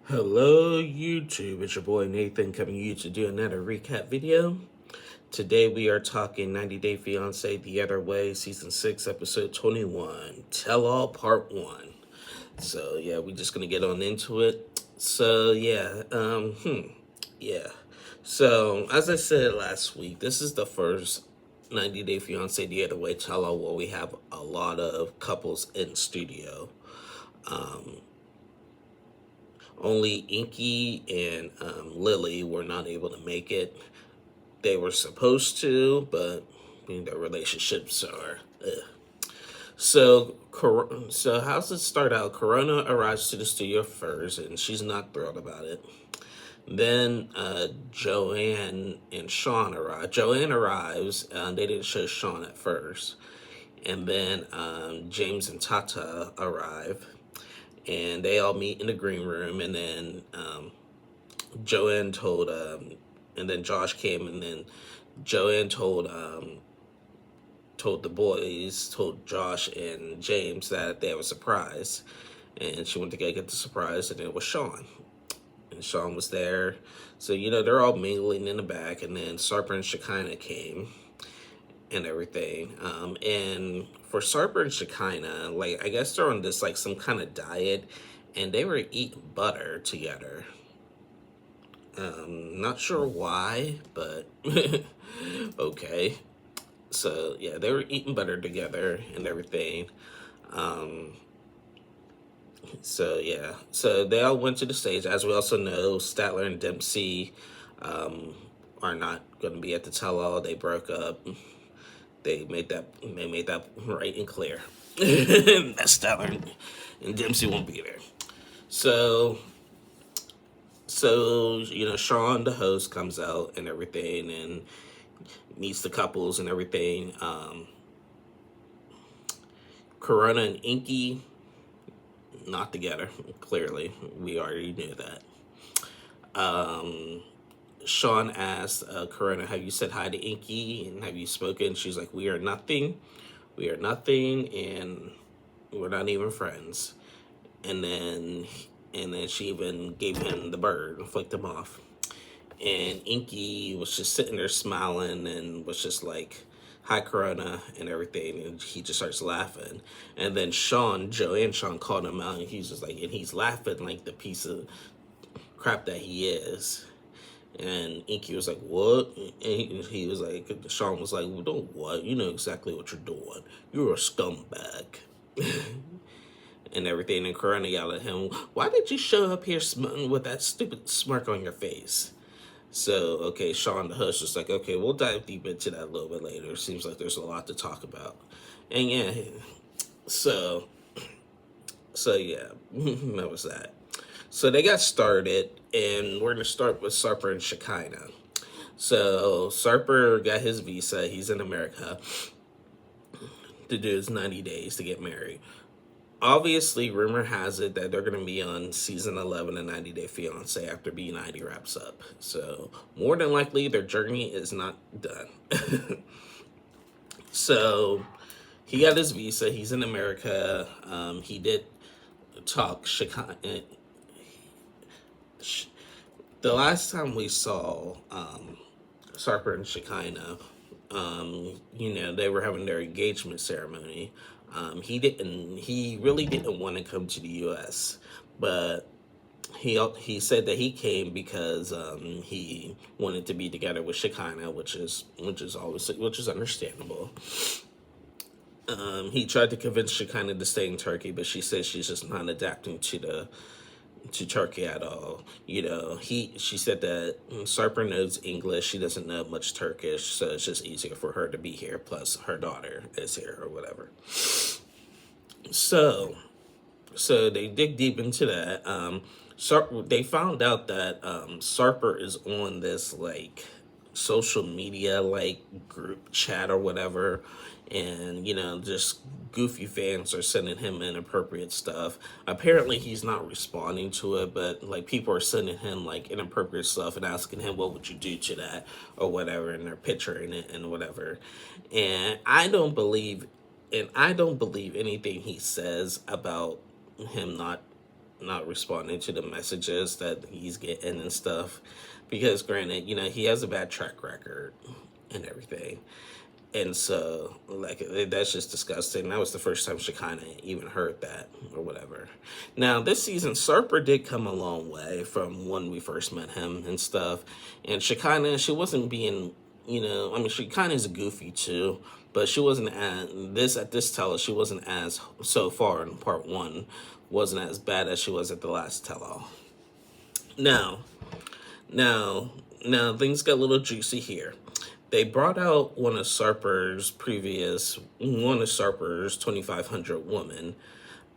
Hello YouTube, it's your boy Nathan coming to you to do another recap video. Today we are talking 90 Day Fiancé The Other Way, Season 6, Episode 21, Tell All Part 1. So yeah, we're just gonna get on into it. Yeah. So as I said last week, this is the first 90 Day Fiancé The Other Way Tell All where we have a lot of couples in studio. Only Inky and Lily were not able to make it. They were supposed to, but their relationships are. So how's it start out? Corona arrives to the studio first, and she's not thrilled about it. Then Joanne and Sean arrive. Joanne arrives. They didn't show Sean at first. And then James and Tata arrive. And they all meet in the green room. And then Joanne told, and then Josh came. And then Joanne told the boys, told Josh and James that they have a surprise. And she went to go get the surprise, and it was Sean. And Sean was there. So, they're all mingling in the back. And then Sarper and Shekinah came and everything. And for Sarper and Shekinah, I guess they're on this, some kind of diet. And they were eating butter together. Not sure why, but okay. So, yeah, they were eating butter together and everything. So they all went to the stage. As we also know, Statler and Dempsey are not going to be at the tell-all. They broke up. They made that right and clear. That Statler and Dempsey won't be there. So Sean, the host, comes out and everything and meets the couples and everything. Corona and Inky, not together, clearly. We already knew that. Sean asked Corona, have you said hi to Inky and have you spoken? She's like, we are nothing. We are nothing, and we're not even friends. And then she even gave him the bird and flicked him off. And Inky was just sitting there smiling and was just like, hi, Corona, and everything. And he just starts laughing. And then Joanne called him out, and he's just like, and he's laughing like the piece of crap that he is. And Inky was like, what? And he was like, Sean was like, well, don't what? You know exactly what you're doing. You're a scumbag. And everything. And Corona yelled at him, why did you show up here with that stupid smirk on your face? So, okay, Sean, the host, was like, okay, we'll dive deep into that a little bit later. It seems like there's a lot to talk about. And yeah, so yeah, that was that. So they got started, and we're going to start with Sarper and Shekinah. So Sarper got his visa. He's in America to do his 90 days to get married. Obviously, rumor has it that they're going to be on season 11 of 90 Day Fiancé after B90 wraps up. So, more than likely, their journey is not done. So, he got his visa. He's in America. He did talk Shekinah. The last time we saw Sarper and Shekinah, they were having their engagement ceremony. He really didn't want to come to the U.S., but he said that he came because he wanted to be together with Shekinah, which is understandable. He tried to convince Shekinah to stay in Turkey, but she said she's just not adapting to Turkey at all. She said that Sarper knows English. She doesn't know much Turkish, so it's just easier for her to be here. Plus, her daughter is here or whatever. So they dig deep into that. They found out that Sarper is on this social media group chat or whatever, and just goofy fans are sending him inappropriate stuff. Apparently he's not responding to it, but people are sending him inappropriate stuff and asking him what would you do to that or whatever, and they're picturing it and whatever. And I don't believe anything he says about him not not responding to the messages that he's getting and stuff. Because granted, he has a bad track record and everything. And so, like, that's just disgusting. That was the first time Shekinah even heard that or whatever. Now, this season, Serper did come a long way from when we first met him and stuff. And Shekinah, she wasn't being, she kind of is goofy too, but she wasn't at this tell she wasn't as, so far in part one, wasn't as bad as she was at the last tell-all. Now, now, now, things got a little juicy here. They brought out one of Sarper's 2,500 woman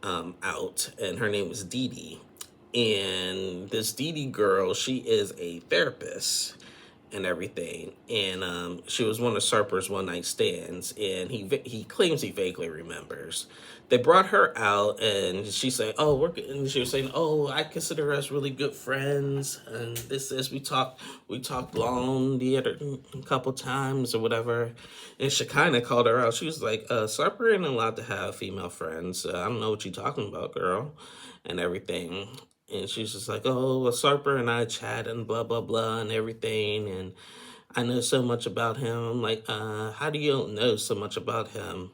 out, and her name was Dee Dee. And this Dee Dee girl, she is a therapist and everything, and she was one of Sarper's one night stands, and he claims he vaguely remembers. They brought her out, and she said, "Oh, and she was saying, oh, I consider us really good friends, and this we talked long the other couple times or whatever." And Shekinah called her out. She was like, "Sarper ain't allowed to have female friends. I don't know what you're talking about, girl," and everything. And she's just like, "Oh, well, Sarper and I chat and blah, blah, blah and everything. And I know so much about him." I'm like, how do you know so much about him?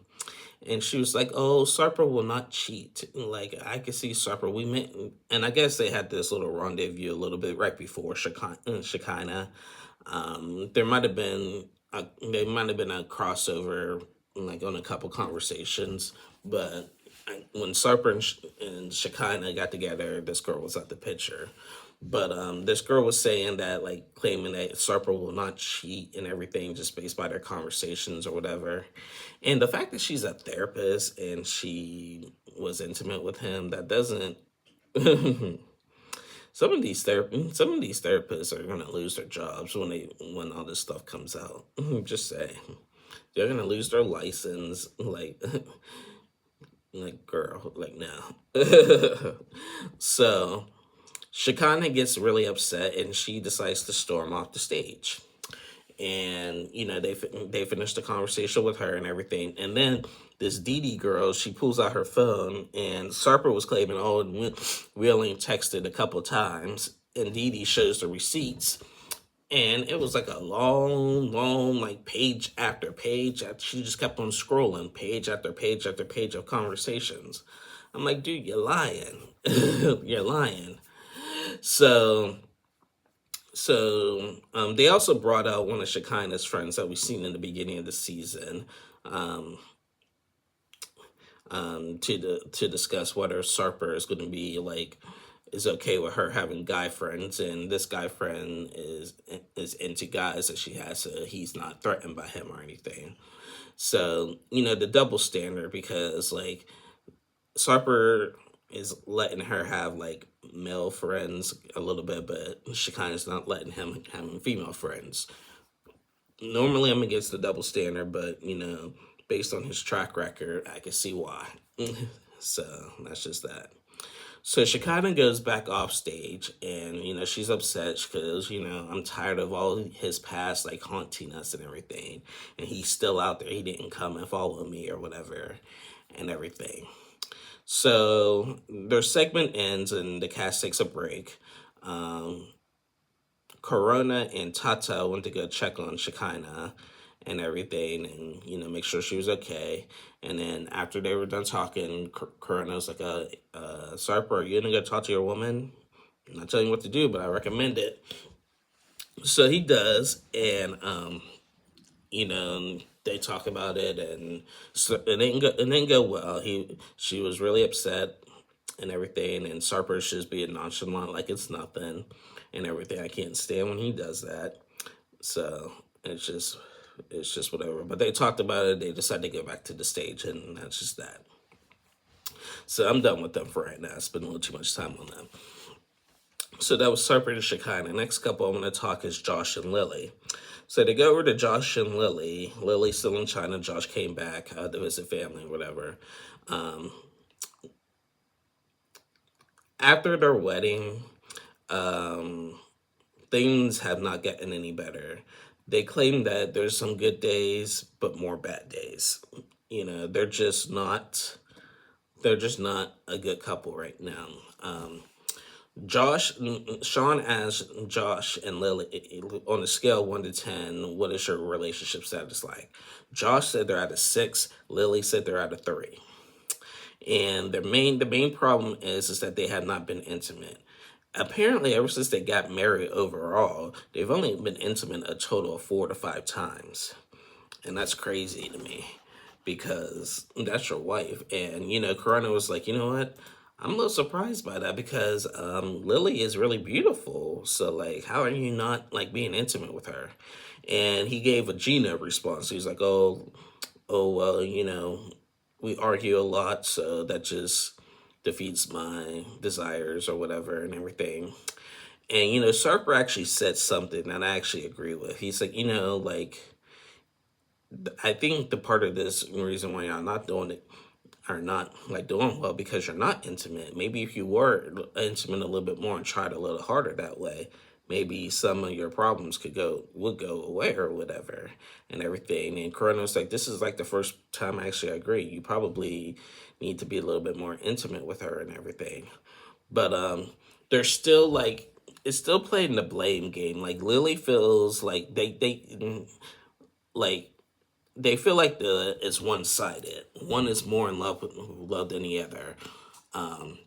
And she was like, "Oh, Sarper will not cheat. Like, I could see Sarper. We met." And I guess they had this little rendezvous a little bit right before Shekinah. There might have been a crossover, like, on a couple conversations. But when Sarper and Shekinah got together, this girl was at the picture. But this girl was saying that, like, claiming that Sarper will not cheat and everything just based by their conversations or whatever. And the fact that she's a therapist and she was intimate with him, that doesn't. Some of these therapists are gonna lose their jobs when all this stuff comes out. Just say they're gonna lose their license, like, girl, like, now. So Shekinah gets really upset and she decides to storm off the stage. And they finish the conversation with her and everything. And then this Dee Dee girl, she pulls out her phone, and Sarper was claiming, "Oh, we only texted a couple times," and Dee Dee shows the receipts. And it was like a long, long, like, page after page. She just kept on scrolling, page after page after page of conversations. I'm like, dude, you're lying. You're lying. So they also brought out one of Shekinah's friends that we've seen in the beginning of the season, to discuss whether Sarper is going to be, like, is okay with her having guy friends, and this guy friend is into guys that she has, so he's not threatened by him or anything. So, the double standard, because, like, Sarper is letting her have, like, male friends a little bit, but Shekinah's not letting him have female friends. Normally, I'm against the double standard, but, based on his track record, I can see why. So, that's just that. So Shekinah goes back off stage, and, she's upset because, I'm tired of all his past, like, haunting us and everything. And he's still out there. He didn't come and follow me or whatever and everything. So their segment ends and the cast takes a break. Corona and Tata went to go check on Shekinah and everything, and make sure she was okay. And then after they were done talking, Corona was like, "Sarper, are you gonna go talk to your woman? I'm not telling you what to do, but I recommend it." So he does, and they talk about it, and so it didn't go well. She was really upset and everything, and Sarper's just being nonchalant like it's nothing and everything. I can't stand when he does that. So it's just whatever. But they talked about it. They decided to go back to the stage, and that's just that. So I'm done with them for right now. I spent a little too much time on them. So that was Sarper and Shekinah. Next couple I'm going to talk is Josh and Lily. So they go over to Josh and Lily. Lily's still in China. Josh came back to visit family or whatever. After their wedding, things have not gotten any better. They claim that there's some good days, but more bad days. They're just not they're just not a good couple right now. Sean asked Josh and Lily on a scale of 1 to 10, what is your relationship status like? Josh said they're at a 6. Lily said they're at a 3. And the main problem is that they have not been intimate. Apparently, ever since they got married overall, they've only been intimate a total of 4 to 5 times. And that's crazy to me because that's your wife. And, Corona was like, you know what? I'm a little surprised by that because Lily is really beautiful. So, like, how are you not, like, being intimate with her? And he gave a Gina response. He was like, well, we argue a lot, so that just defeats my desires or whatever and everything. And, Sarper actually said something that I actually agree with. He's like, I think the part of this reason why y'all not doing it are not like doing well because you're not intimate. Maybe if you were intimate a little bit more and tried a little harder that way, maybe some of your problems would go away or whatever and everything. And Corona's like, this is like the first time actually I agree. You probably need to be a little bit more intimate with her and everything. But they're still like, it's still playing the blame game. Like Lily feels like they feel like it's one sided. One is more in love than the other. Um,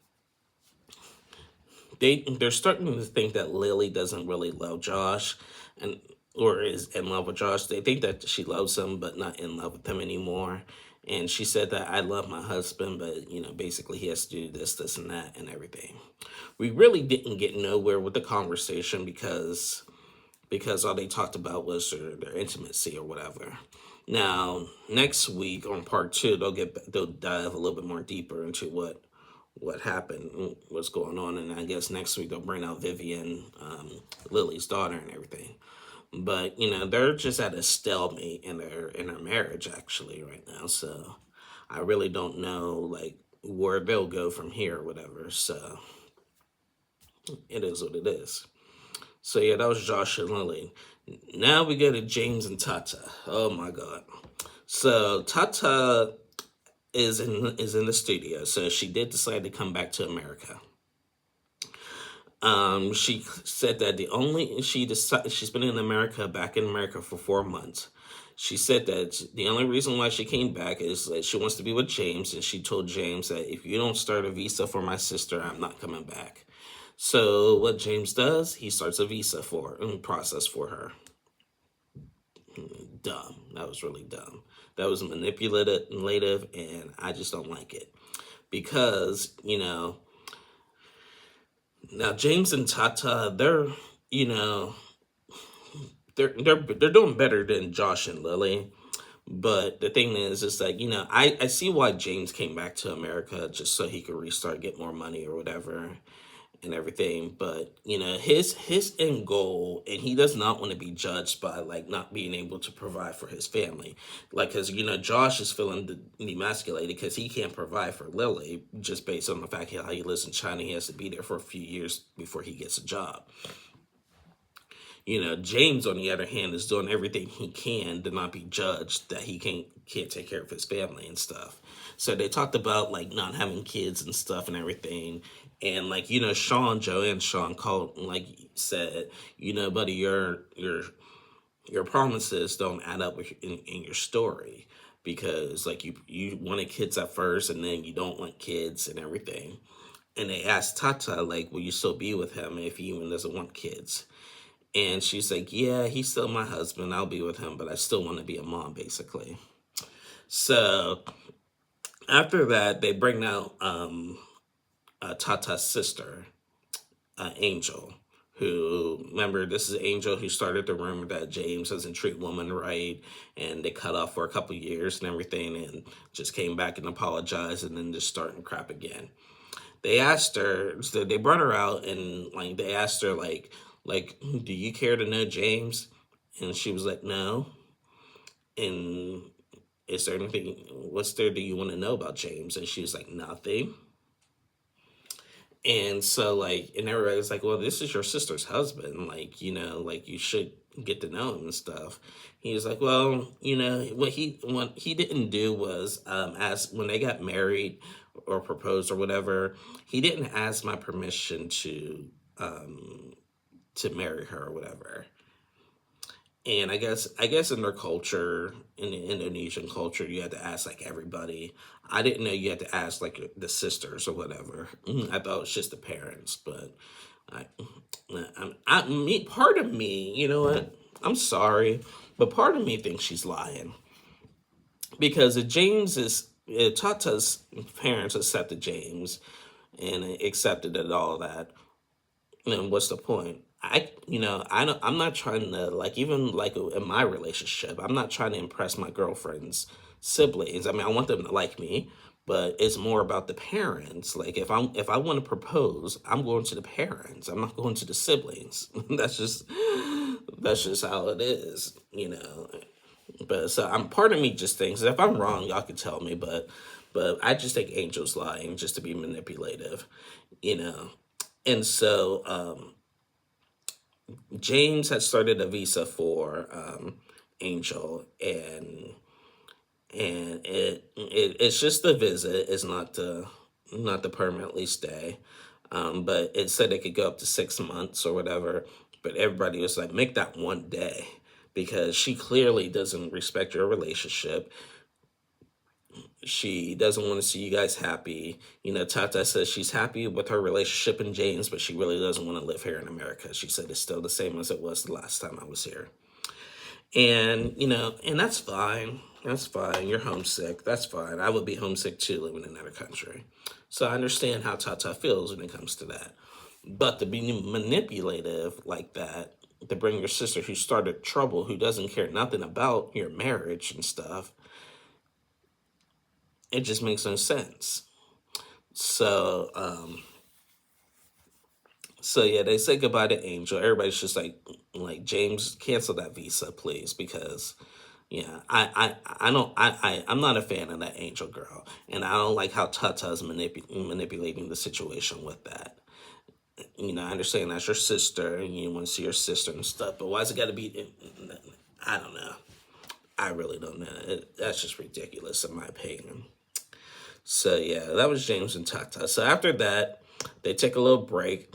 they're starting to think that Lily doesn't really love Josh, and or is in love with Josh. They think that she loves him, but not in love with him anymore. And she said that I love my husband, but basically he has to do this, and that, and everything. We really didn't get nowhere with the conversation because all they talked about was their intimacy or whatever. Now, next week on part 2, they'll dive a little bit more deeper into what happened, what's going on, and I guess next week they'll bring out Vivian, Lily's daughter, and everything. But they're just at a stalemate in their marriage actually right now. So I really don't know like where they'll go from here or whatever. So it is what it is. So yeah, that was Josh and Lily. Now we go to James and Tata. Oh my God. So Tata is in the studio. So she did decide to come back to America. She said that she's been back in America for 4 months. She said that the only reason why she came back is that she wants to be with James, and she told James that if you don't start a visa for my sister, I'm not coming back. So what James does, he starts a visa process for her. Dumb. That was really dumb. That was manipulative, and I just don't like it. Because, now James and Tata, they're doing better than Josh and Lily. But the thing is like, I see why James came back to America just so he could restart, get more money or whatever and everything. But, his end goal, and he does not want to be judged by like not being able to provide for his family. Like, cause Josh is feeling demasculated because he can't provide for Lily just based on the fact how he lives in China. He has to be there for a few years before he gets a job. James, on the other hand, is doing everything he can to not be judged that he can't take care of his family and stuff. So they talked about like not having kids and stuff and everything. And like, Sean called, like said, buddy, your promises don't add up in your story because like you wanted kids at first and then you don't want kids and everything. And they asked Tata, like, will you still be with him if he even doesn't want kids? And she's like, yeah, he's still my husband. I'll be with him, but I still want to be a mom, basically. So after that, they bring out Tata's sister, Angel, who, remember, this is Angel who started the rumor that James doesn't treat women right, and they cut off for a couple years and everything, and just came back and apologized, and then just starting crap again. They asked her, so they brought her out, and like they asked her, like, do you care to know James? And she was like, no. And is there anything, do you want to know about James? And she was like, nothing. And so like, and everybody was like, well, this is your sister's husband. Like, like you should get to know him and stuff. He was like, well, what he didn't do was, as when they got married or proposed or whatever, he didn't ask my permission to marry her or whatever. And I guess in their culture, in the Indonesian culture, you had to ask like everybody. I didn't know you had to ask like the sisters or whatever. I thought it was just the parents, but I, part of me, you know what? I'm sorry, but part of me thinks she's lying because if James is Tata's parents accepted James and accepted it all that, then what's the point? I'm not trying to like even like in my relationship. I'm not trying to impress my girlfriend's siblings. I mean, I want them to like me, but it's more about the parents. Like if I want to propose, I'm going to the parents. I'm not going to the siblings. That's just how it is, you know. But so I'm part of me just thinks if I'm wrong, y'all can tell me. But I just think Angel's lying just to be manipulative, you know. And so James had started a visa for Angel, and it's just the visit. It's not the permanently stay. But it said it could go up to 6 months or whatever. But everybody was like, make that one day because she clearly doesn't respect your relationship. She doesn't want to see you guys happy. You know, Tata says she's happy with her relationship in James, but she really doesn't want to live here in America. She said it's still the same as it was the last time I was here. And, you know, and that's fine. That's fine. You're homesick. That's fine. I would be homesick too living in another country. So I understand how Tata feels when it comes to that. But to be manipulative like that, to bring your sister who started trouble, who doesn't care nothing about your marriage and stuff, it just makes no sense. So, so yeah, they say goodbye to Angel. Everybody's just like James, cancel that visa, please, because yeah, I don't, I'm not a fan of that Angel girl, and I don't like how Tata's manipulating the situation with that. You know, I understand that's your sister, and you want to see your sister and stuff, but why's it got to be? I don't know. I really don't know. That's just ridiculous, in my opinion. So yeah, that was James and Tata. So after that, they take a little break.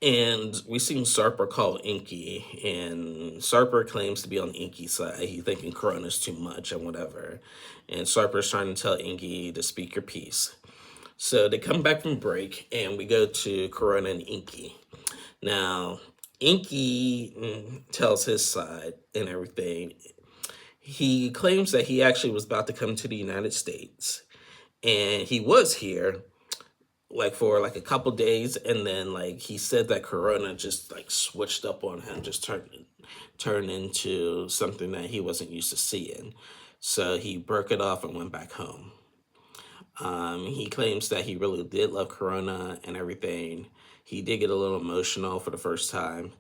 And we seen Sarper call Inky, and Sarper claims to be on Inky's side. He thinking Corona's too much and whatever. And Sarper's trying to tell Inky to speak your piece. So they come back from break, and we go to Corona and Inky. Now, Inky tells his side and everything. He claims that he actually was about to come to the United States, and he was here like for like a couple days, and then like he said that Corona just like switched up on him, just turned into something that he wasn't used to seeing. So he broke it off and went back home. He claims that he really did love Corona and everything. He did get a little emotional for the first time.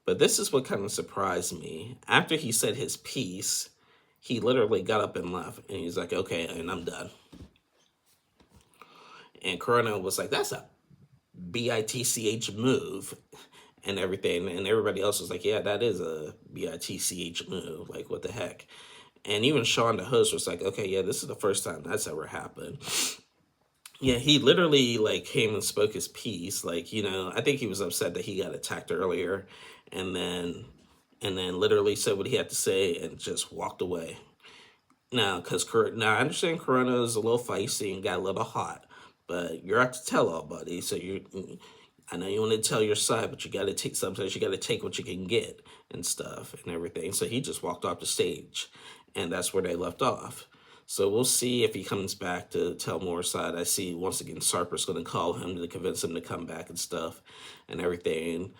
But this is what kind of surprised me. After he said his piece, he literally got up and left. And he's like, okay, and I'm done. And Corona was like, that's a bitch move and everything. And everybody else was like, yeah, that is a bitch move. Like, what the heck? And even Sean, the host, was like, okay, yeah, this is the first time that's ever happened. Yeah, he literally like came and spoke his piece. Like, you know, I think he was upset that he got attacked earlier, and then literally said what he had to say and just walked away. Now, I understand Corona is a little feisty and got a little hot, but you're out to tell all, buddy. So I know you want to tell your side, but you got to take sometimes you got to take what you can get and stuff and everything. So he just walked off the stage, and that's where they left off. So we'll see if he comes back to tell more side. I see once again Sarper's going to call him to convince him to come back and stuff and everything.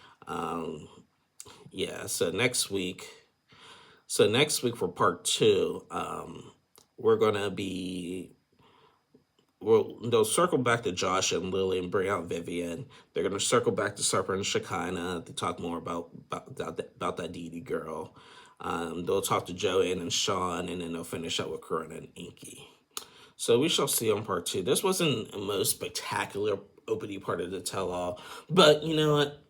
Yeah. So next week for part 2, we're gonna be. They'll circle back to Josh and Lily and bring out Vivian. They're gonna circle back to Sarper and Shekinah to talk more about that Dee Dee girl. They'll talk to Joanne and Sean, and then they'll finish up with Corona and Inky. So we shall see on part 2. This wasn't the most spectacular opening part of the tell-all, but you know what?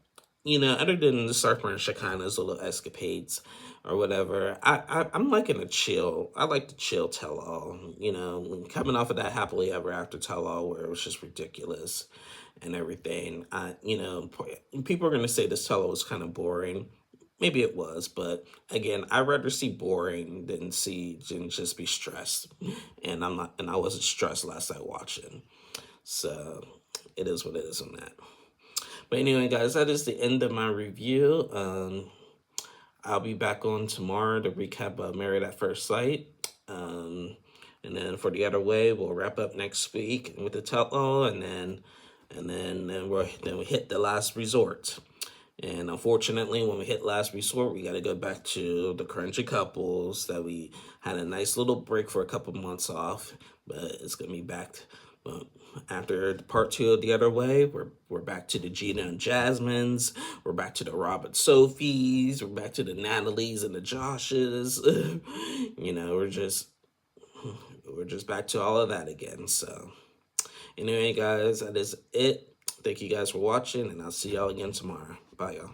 other than the Surfer and Shekinah's little escapades or whatever, I'm liking a chill. I like the chill tell all. Coming off of that happily ever after tell all where it was just ridiculous and everything. People are gonna say this tell all was kind of boring. Maybe it was, but again, I'd rather see boring than just be stressed. And I wasn't stressed last night watching. So it is what it is on that. But anyway, guys, that is the end of my review. I'll be back on tomorrow to recap Married at First Sight. And then for the other way, we'll wrap up next week with the tell-all, and then we hit the last resort. And unfortunately, when we hit last resort, we got to go back to the crunchy couples that we had a nice little break for a couple months off, but it's gonna be back. But after part 2 of the other way, we're back to the Gina and Jasmines. We're back to the Robert Sophies. We're back to the Natalies and the Joshes. We're just back to all of that again. So anyway, guys, that is it. Thank you guys for watching, and I'll see y'all again tomorrow. Bye, y'all.